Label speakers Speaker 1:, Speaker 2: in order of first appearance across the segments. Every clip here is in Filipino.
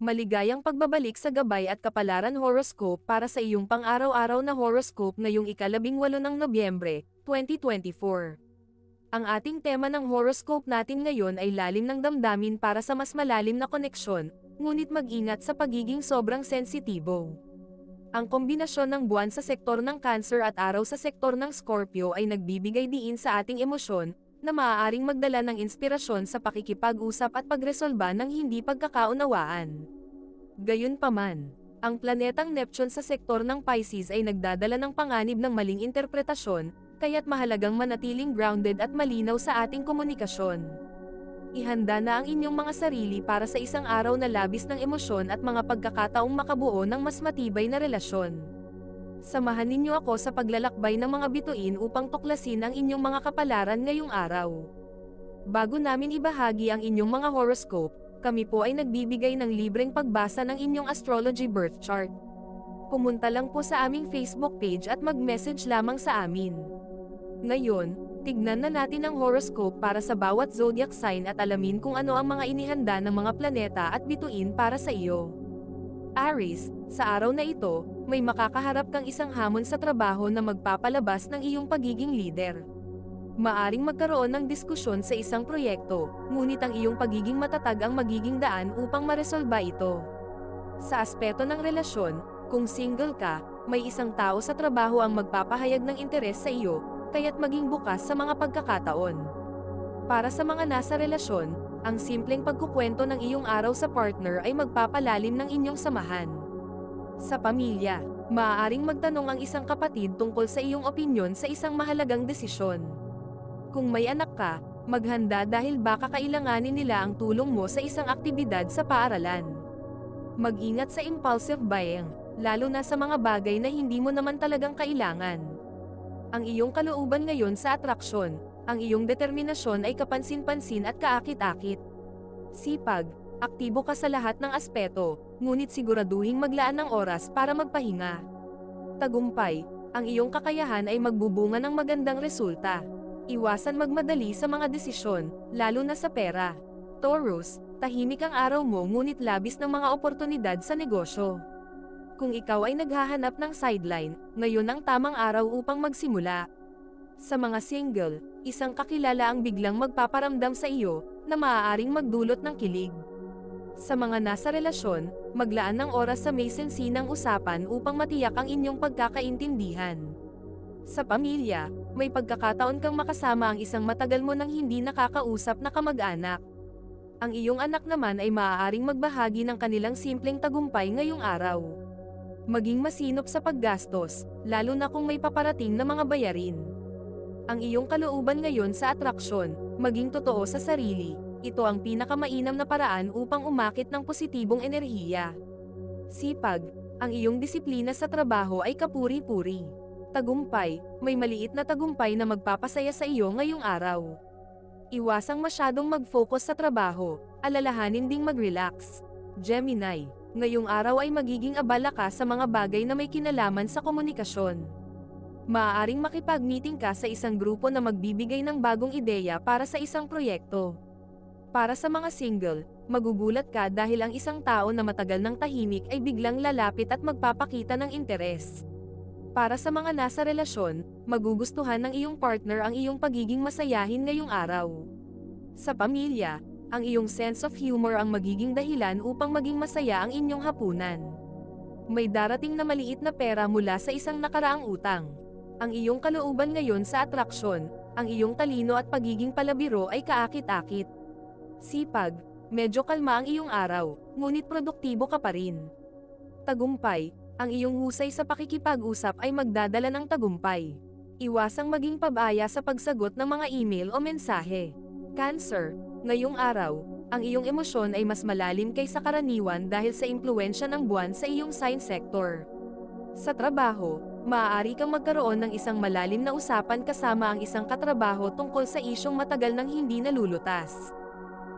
Speaker 1: Maligayang pagbabalik sa gabay at kapalaran horoscope para sa iyong pang-araw-araw na horoscope ngayong ika-18 ng Nobyembre, 2024. Ang ating tema ng horoscope natin ngayon ay lalim ng damdamin para sa mas malalim na koneksyon, ngunit mag-ingat sa pagiging sobrang sensitibo. Ang kombinasyon ng buwan sa sektor ng Cancer at araw sa sektor ng Scorpio ay nagbibigay diin sa ating emosyon, na maaaring magdala ng inspirasyon sa pakikipag-usap at pagresolba ng hindi pagkakaunawaan. Gayunpaman, ang planetang Neptune sa sektor ng Pisces ay nagdadala ng panganib ng maling interpretasyon, kaya't mahalagang manatiling grounded at malinaw sa ating komunikasyon. Ihanda na ang inyong mga sarili para sa isang araw na labis ng emosyon at mga pagkakataong makabuo ng mas matibay na relasyon. Samahan ninyo ako sa paglalakbay ng mga bituin upang tuklasin ang inyong mga kapalaran ngayong araw. Bago namin ibahagi ang inyong mga horoscope, kami po ay nagbibigay ng libreng pagbasa ng inyong astrology birth chart. Pumunta lang po sa aming Facebook page at mag-message lamang sa amin. Ngayon, tignan na natin ang horoscope para sa bawat zodiac sign at alamin kung ano ang mga inihanda ng mga planeta at bituin para sa iyo. Aries, sa araw na ito, may makakaharap kang isang hamon sa trabaho na magpapalabas ng iyong pagiging leader. Maaring magkaroon ng diskusyon sa isang proyekto, ngunit ang iyong pagiging matatag ang magiging daan upang maresolba ito. Sa aspeto ng relasyon, kung single ka, may isang tao sa trabaho ang magpapahayag ng interes sa iyo, kaya't maging bukas sa mga pagkakataon. Para sa mga nasa relasyon, ang simpleng pagkukwento ng iyong araw sa partner ay magpapalalim ng inyong samahan. Sa pamilya, maaaring magtanong ang isang kapatid tungkol sa iyong opinyon sa isang mahalagang desisyon. Kung may anak ka, maghanda dahil baka kailanganin nila ang tulong mo sa isang aktibidad sa paaralan. Mag-ingat sa impulsive buying, lalo na sa mga bagay na hindi mo naman talagang kailangan. Ang iyong kalooban ngayon sa atraksyon, ang iyong determinasyon ay kapansin-pansin at kaakit-akit. Sipag, aktibo ka sa lahat ng aspeto, ngunit siguraduhing maglaan ng oras para magpahinga. Tagumpay, ang iyong kakayahan ay magbubunga ng magandang resulta. Iwasan magmadali sa mga desisyon, lalo na sa pera. Taurus, tahimik ang araw mo ngunit labis ng mga oportunidad sa negosyo. Kung ikaw ay naghahanap ng sideline, ngayon ang tamang araw upang magsimula. Sa mga single, isang kakilala ang biglang magpaparamdam sa iyo, na maaaring magdulot ng kilig. Sa mga nasa relasyon, maglaan ng oras sa may sensinang usapan upang matiyak ang inyong pagkakaintindihan. Sa pamilya, may pagkakataon kang makasama ang isang matagal mo nang hindi nakakausap na kamag-anak. Ang iyong anak naman ay maaaring magbahagi ng kanilang simpleng tagumpay ngayong araw. Maging masinop sa paggastos, lalo na kung may paparating na mga bayarin. Ang iyong kalooban ngayon sa atraksyon, maging totoo sa sarili, ito ang pinakamainam na paraan upang umakit ng positibong enerhiya. Sipag, ang iyong disiplina sa trabaho ay kapuri-puri. Tagumpay, may maliit na tagumpay na magpapasaya sa iyo ngayong araw. Iwasang masyadong mag-focus sa trabaho, alalahanin ding mag-relax. Gemini, ngayong araw ay magiging abala ka sa mga bagay na may kinalaman sa komunikasyon. Maaaring makipag-meeting ka sa isang grupo na magbibigay ng bagong ideya para sa isang proyekto. Para sa mga single, magugulat ka dahil ang isang tao na matagal ng tahimik ay biglang lalapit at magpapakita ng interes. Para sa mga nasa relasyon, magugustuhan ng iyong partner ang iyong pagiging masayahin ngayong araw. Sa pamilya, ang iyong sense of humor ang magiging dahilan upang maging masaya ang inyong hapunan. May darating na maliit na pera mula sa isang nakaraang utang. Ang iyong kalooban ngayon sa atraksyon, ang iyong talino at pagiging palabiro ay kaakit-akit. Sipag, medyo kalma ang iyong araw, ngunit produktibo ka pa rin. Tagumpay, ang iyong husay sa pakikipag-usap ay magdadala ng tagumpay. Iwasang maging pabaya sa pagsagot ng mga email o mensahe. Cancer, ngayong araw, ang iyong emosyon ay mas malalim kaysa karaniwan dahil sa impluwensya ng buwan sa iyong sign sector. Sa trabaho, maaari kang magkaroon ng isang malalim na usapan kasama ang isang katrabaho tungkol sa isyong matagal nang hindi nalulutas.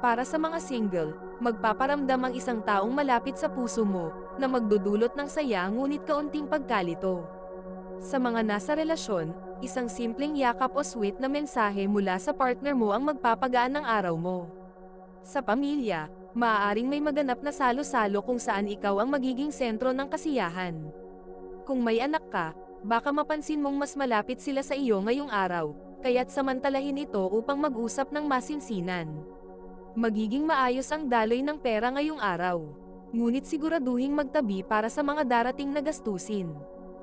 Speaker 1: Para sa mga single, magpaparamdam ang isang taong malapit sa puso mo, na magdudulot ng saya ngunit kaunting pagkalito. Sa mga nasa relasyon, isang simpleng yakap o sweet na mensahe mula sa partner mo ang magpapagaan ng araw mo. Sa pamilya, maaaring may maganap na salo-salo kung saan ikaw ang magiging sentro ng kasiyahan. Kung may anak ka, baka mapansin mong mas malapit sila sa iyo ngayong araw, kaya't samantalahin ito upang mag-usap ng masinsinan. Magiging maayos ang daloy ng pera ngayong araw. Ngunit siguraduhing magtabi para sa mga darating na gastusin.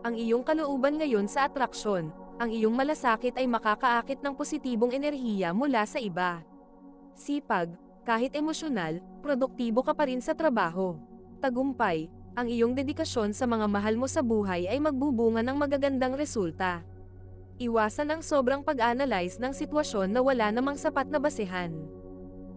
Speaker 1: Ang iyong kalooban ngayon sa atraksyon, ang iyong malasakit ay makakaakit ng positibong enerhiya mula sa iba. Sipag, kahit emosyonal, produktibo ka pa rin sa trabaho. Tagumpay, ang iyong dedikasyon sa mga mahal mo sa buhay ay magbubunga ng magagandang resulta. Iwasan ang sobrang pag-analyze ng sitwasyon na wala namang sapat na basehan.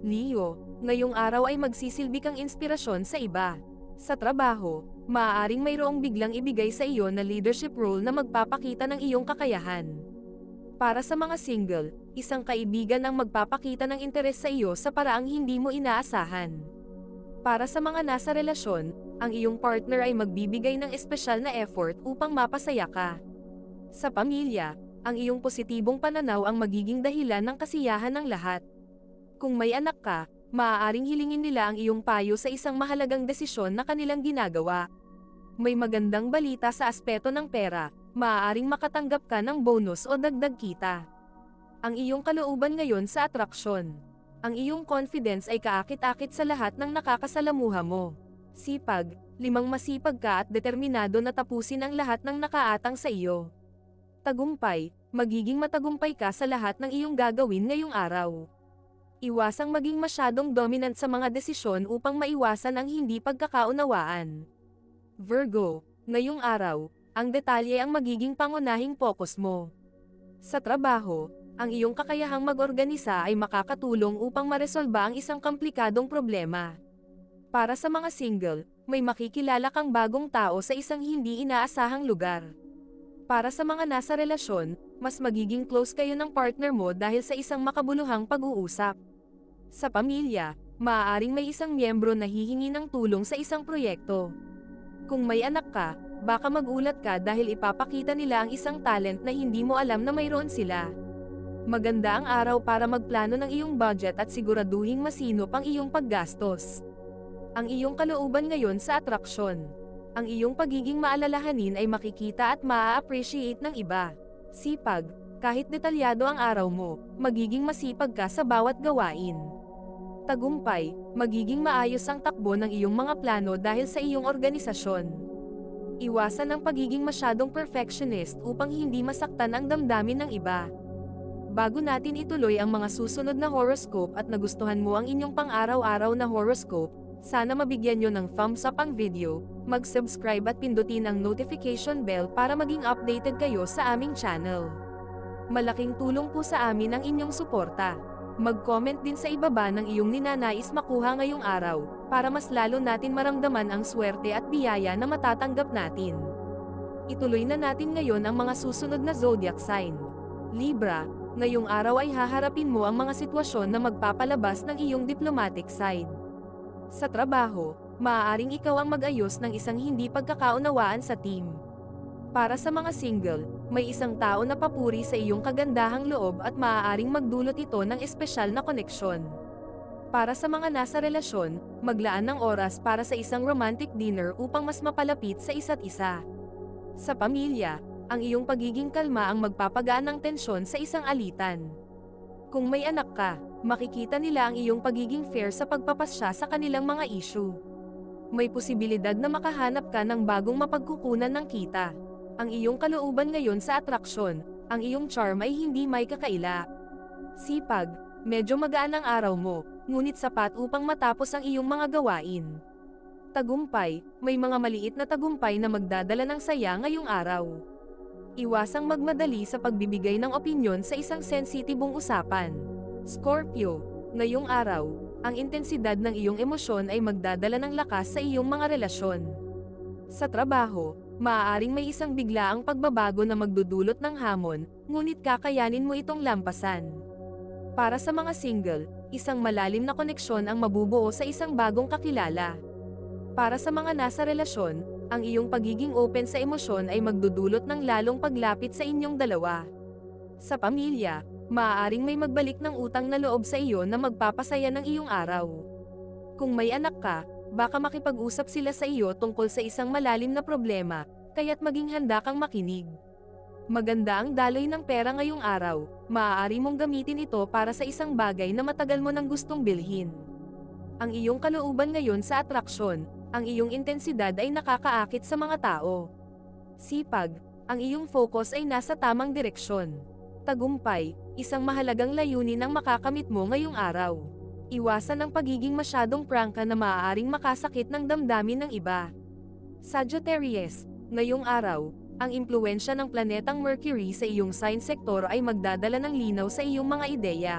Speaker 1: Leo, ngayong araw ay magsisilbi kang inspirasyon sa iba. Sa trabaho, maaaring mayroong biglang ibigay sa iyo na leadership role na magpapakita ng iyong kakayahan. Para sa mga single, isang kaibigan ang magpapakita ng interes sa iyo sa paraang hindi mo inaasahan. Para sa mga nasa relasyon, ang iyong partner ay magbibigay ng espesyal na effort upang mapasaya ka. Sa pamilya, ang iyong positibong pananaw ang magiging dahilan ng kasiyahan ng lahat. Kung may anak ka, maaaring hilingin nila ang iyong payo sa isang mahalagang desisyon na kanilang ginagawa. May magandang balita sa aspeto ng pera, maaaring makatanggap ka ng bonus o dagdag kita. Ang iyong kalooban ngayon sa atraksyon. Ang iyong confidence ay kaakit-akit sa lahat ng nakakasalamuha mo. Sipag, masipag ka at determinado na tapusin ang lahat ng nakaatang sa iyo. Tagumpay, magiging matagumpay ka sa lahat ng iyong gagawin ngayong araw. Iwasang maging masyadong dominant sa mga desisyon upang maiwasan ang hindi pagkakaunawaan. Virgo, ngayong araw, ang detalye ang magiging pangunahing focus mo. Sa trabaho, ang iyong kakayahang mag-organisa ay makakatulong upang maresolba ang isang komplikadong problema. Para sa mga single, may makikilala kang bagong tao sa isang hindi inaasahang lugar. Para sa mga nasa relasyon, mas magiging close kayo ng partner mo dahil sa isang makabuluhang pag-uusap. Sa pamilya, maaaring may isang miyembro na hihingi ng tulong sa isang proyekto. Kung may anak ka, baka magulat ka dahil ipapakita nila ang isang talent na hindi mo alam na mayroon sila. Maganda ang araw para magplano ng iyong budget at siguraduhing masinop ang iyong paggastos. Ang iyong kalooban ngayon sa atraksyon. Ang iyong pagiging maalalahanin ay makikita at maa-appreciate ng iba. Sipag, kahit detalyado ang araw mo, magiging masipag ka sa bawat gawain. Tagumpay, magiging maayos ang takbo ng iyong mga plano dahil sa iyong organisasyon. Iwasan ang pagiging masyadong perfectionist upang hindi masaktan ang damdamin ng iba. Bago natin ituloy ang mga susunod na horoscope at nagustuhan mo ang inyong pang-araw-araw na horoscope, sana mabigyan nyo ng thumbs up ang video, mag-subscribe at pindutin ang notification bell para maging updated kayo sa aming channel. Malaking tulong po sa amin ang inyong suporta. Mag-comment din sa ibaba ng iyong ninanais makuha ngayong araw, para mas lalo natin maramdaman ang swerte at biyaya na matatanggap natin. Ituloy na natin ngayon ang mga susunod na zodiac sign. Libra, ngayong araw ay haharapin mo ang mga sitwasyon na magpapalabas ng iyong diplomatic side. Sa trabaho, maaaring ikaw ang mag-ayos ng isang hindi pagkakaunawaan sa team. Para sa mga single, may isang tao na papuri sa iyong kagandahang loob at maaaring magdulot ito ng espesyal na koneksyon. Para sa mga nasa relasyon, maglaan ng oras para sa isang romantic dinner upang mas mapalapit sa isa't isa. Sa pamilya, ang iyong pagiging kalma ang magpapagaan ng tensyon sa isang alitan. Kung may anak ka, makikita nila ang iyong pagiging fair sa pagpapasya sa kanilang mga issue. May posibilidad na makahanap ka ng bagong mapagkukunan ng kita. Ang iyong kalooban ngayon sa atraksyon, ang iyong charm ay hindi may kakaila. Sipag, medyo magaan ang araw mo, ngunit sapat upang matapos ang iyong mga gawain. Tagumpay, may mga maliit na tagumpay na magdadala ng saya ngayong araw. Iwasang magmadali sa pagbibigay ng opinyon sa isang sensitibong usapan. Scorpio, ngayong araw, ang intensidad ng iyong emosyon ay magdadala ng lakas sa iyong mga relasyon. Sa trabaho, maaaring may isang biglaang pagbabago na magdudulot ng hamon, ngunit kakayanin mo itong lampasan. Para sa mga single, isang malalim na koneksyon ang mabubuo sa isang bagong kakilala. Para sa mga nasa relasyon, ang iyong pagiging open sa emosyon ay magdudulot ng lalong paglapit sa inyong dalawa. Sa pamilya, maaaring may magbalik ng utang na loob sa iyo na magpapasaya ng iyong araw. Kung may anak ka, baka makipag-usap sila sa iyo tungkol sa isang malalim na problema, kaya't maging handa kang makinig. Maganda ang daloy ng pera ngayong araw, maaari mong gamitin ito para sa isang bagay na matagal mo nang gustong bilhin. Ang iyong kalooban ngayon sa atraksyon, ang iyong intensidad ay nakakaakit sa mga tao. Sipag, ang iyong focus ay nasa tamang direksyon. Tagumpay, isang mahalagang layunin ang makakamit mo ngayong araw. Iwasan ang pagiging masyadong prangka na maaaring makasakit ng damdamin ng iba. Sagittarius, ngayong araw, ang impluwensya ng planetang Mercury sa iyong sign sector ay magdadala ng linaw sa iyong mga ideya.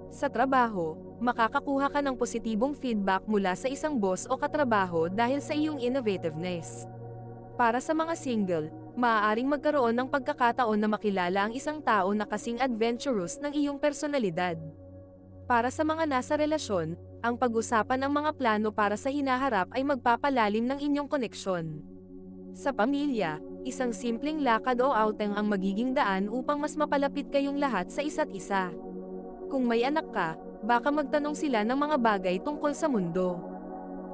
Speaker 1: Sa trabaho, makakakuha ka ng positibong feedback mula sa isang boss o katrabaho dahil sa iyong innovativeness. Para sa mga single, maaaring magkaroon ng pagkakataon na makilala ang isang tao na kasing adventurous ng iyong personalidad. Para sa mga nasa relasyon, ang pag-usapan ng mga plano para sa hinaharap ay magpapalalim ng inyong koneksyon. Sa pamilya, isang simpleng lakad o outing ang magiging daan upang mas mapalapit kayong lahat sa isa't isa. Kung may anak ka, baka magtanong sila ng mga bagay tungkol sa mundo.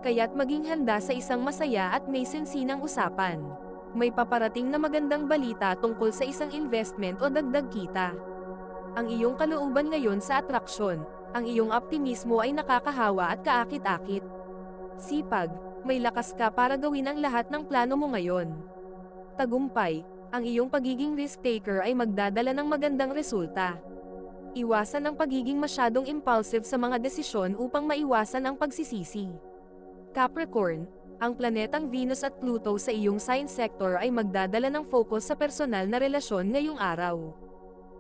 Speaker 1: Kaya't maging handa sa isang masaya at may sensinang usapan. May paparating na magandang balita tungkol sa isang investment o dagdag kita. Ang iyong kalooban ngayon sa atraksyon, ang iyong optimismo ay nakakahawa at kaakit-akit. Sipag, may lakas ka para gawin ang lahat ng plano mo ngayon. Tagumpay, ang iyong pagiging risk-taker ay magdadala ng magandang resulta. Iwasan ang pagiging masyadong impulsive sa mga desisyon upang maiwasan ang pagsisisi. Capricorn, ang planetang Venus at Pluto sa iyong sign sector ay magdadala ng focus sa personal na relasyon ngayong araw.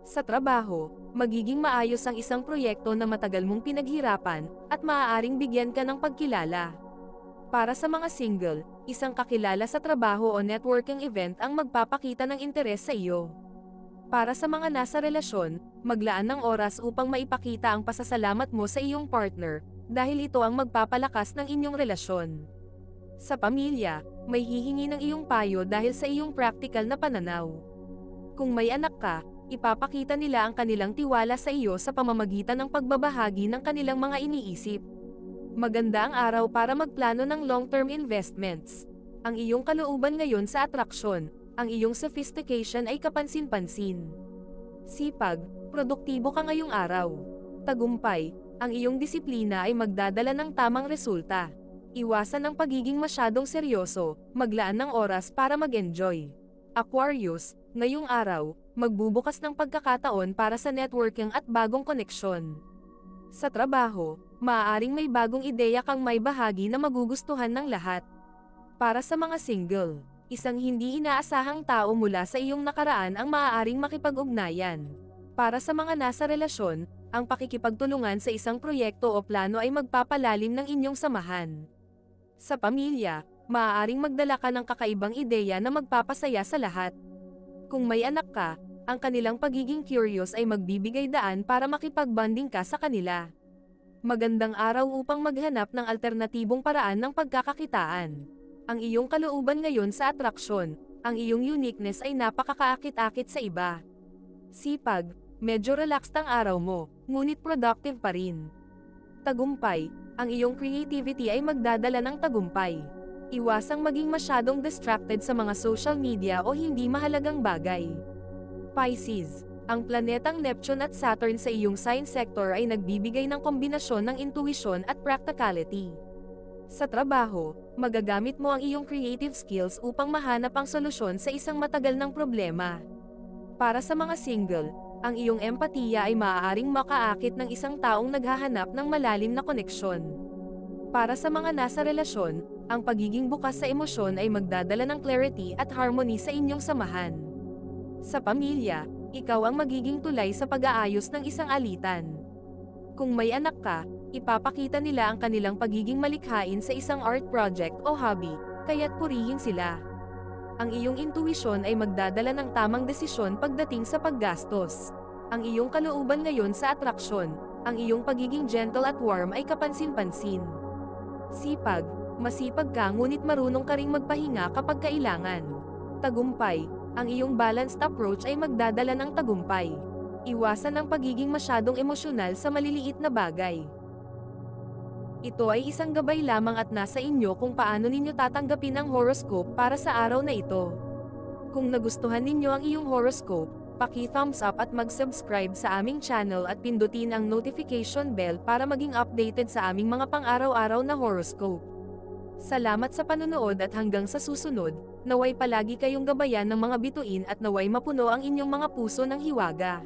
Speaker 1: Sa trabaho, magiging maayos ang isang proyekto na matagal mong pinaghirapan, at maaaring bigyan ka ng pagkilala. Para sa mga single, isang kakilala sa trabaho o networking event ang magpapakita ng interes sa iyo. Para sa mga nasa relasyon, maglaan ng oras upang maipakita ang pasasalamat mo sa iyong partner, dahil ito ang magpapalakas ng inyong relasyon. Sa pamilya, may hihingi ng iyong payo dahil sa iyong practical na pananaw. Kung may anak ka, ipapakita nila ang kanilang tiwala sa iyo sa pamamagitan ng pagbabahagi ng kanilang mga iniisip. Maganda ang araw para magplano ng long-term investments. Ang iyong kalooban ngayon sa atraksyon, ang iyong sophistication ay kapansin-pansin. Sipag, produktibo ka ngayong araw. Tagumpay, ang iyong disiplina ay magdadala ng tamang resulta. Iwasan ang pagiging masyadong seryoso, maglaan ng oras para mag-enjoy. Aquarius, ngayong araw, magbubukas ng pagkakataon para sa networking at bagong koneksyon. Sa trabaho, maaaring may bagong ideya kang may bahagi na magugustuhan ng lahat. Para sa mga single, isang hindi inaasahang tao mula sa iyong nakaraan ang maaaring makipag-ugnayan. Para sa mga nasa relasyon, ang pakikipagtulungan sa isang proyekto o plano ay magpapalalim ng inyong samahan. Sa pamilya, maaaring magdala ka ng kakaibang ideya na magpapasaya sa lahat. Kung may anak ka, ang kanilang pagiging curious ay magbibigay daan para makipag-bonding ka sa kanila. Magandang araw upang maghanap ng alternatibong paraan ng pagkakakitaan. Ang iyong kalooban ngayon sa atraksyon, ang iyong uniqueness ay napakakaakit-akit sa iba. Sipag, medyo relaxed ang araw mo, ngunit productive pa rin. Tagumpay, ang iyong creativity ay magdadala ng tagumpay. Iwasang maging masyadong distracted sa mga social media o hindi mahalagang bagay. Pisces, ang planetang Neptune at Saturn sa iyong sign sector ay nagbibigay ng kombinasyon ng intuition at practicality. Sa trabaho, magagamit mo ang iyong creative skills upang mahanap ang solusyon sa isang matagal ng problema. Para sa mga single, ang iyong empatiya ay maaaring makaakit ng isang taong naghahanap ng malalim na koneksyon. Para sa mga nasa relasyon, ang pagiging bukas sa emosyon ay magdadala ng clarity at harmony sa inyong samahan. Sa pamilya, ikaw ang magiging tulay sa pag-aayos ng isang alitan. Kung may anak ka, ipapakita nila ang kanilang pagiging malikhain sa isang art project o hobby, kaya't purihin sila. Ang iyong intuisyon ay magdadala ng tamang desisyon pagdating sa paggastos. Ang iyong kalooban ngayon sa atraksyon, ang iyong pagiging gentle at warm ay kapansin-pansin. Sipag, masipag ka ngunit marunong ka ring magpahinga kapag kailangan. Tagumpay, ang iyong balanced approach ay magdadala ng tagumpay. Iwasan ang pagiging masyadong emosyonal sa maliliit na bagay. Ito ay isang gabay lamang at nasa inyo kung paano ninyo tatanggapin ang horoscope para sa araw na ito. Kung nagustuhan ninyo ang iyong horoscope, paki-thumbs up at mag-subscribe sa aming channel at pindutin ang notification bell para maging updated sa aming mga pang-araw-araw na horoscope. Salamat sa panunood at hanggang sa susunod, naway palagi kayong gabayan ng mga bituin at naway mapuno ang inyong mga puso ng hiwaga.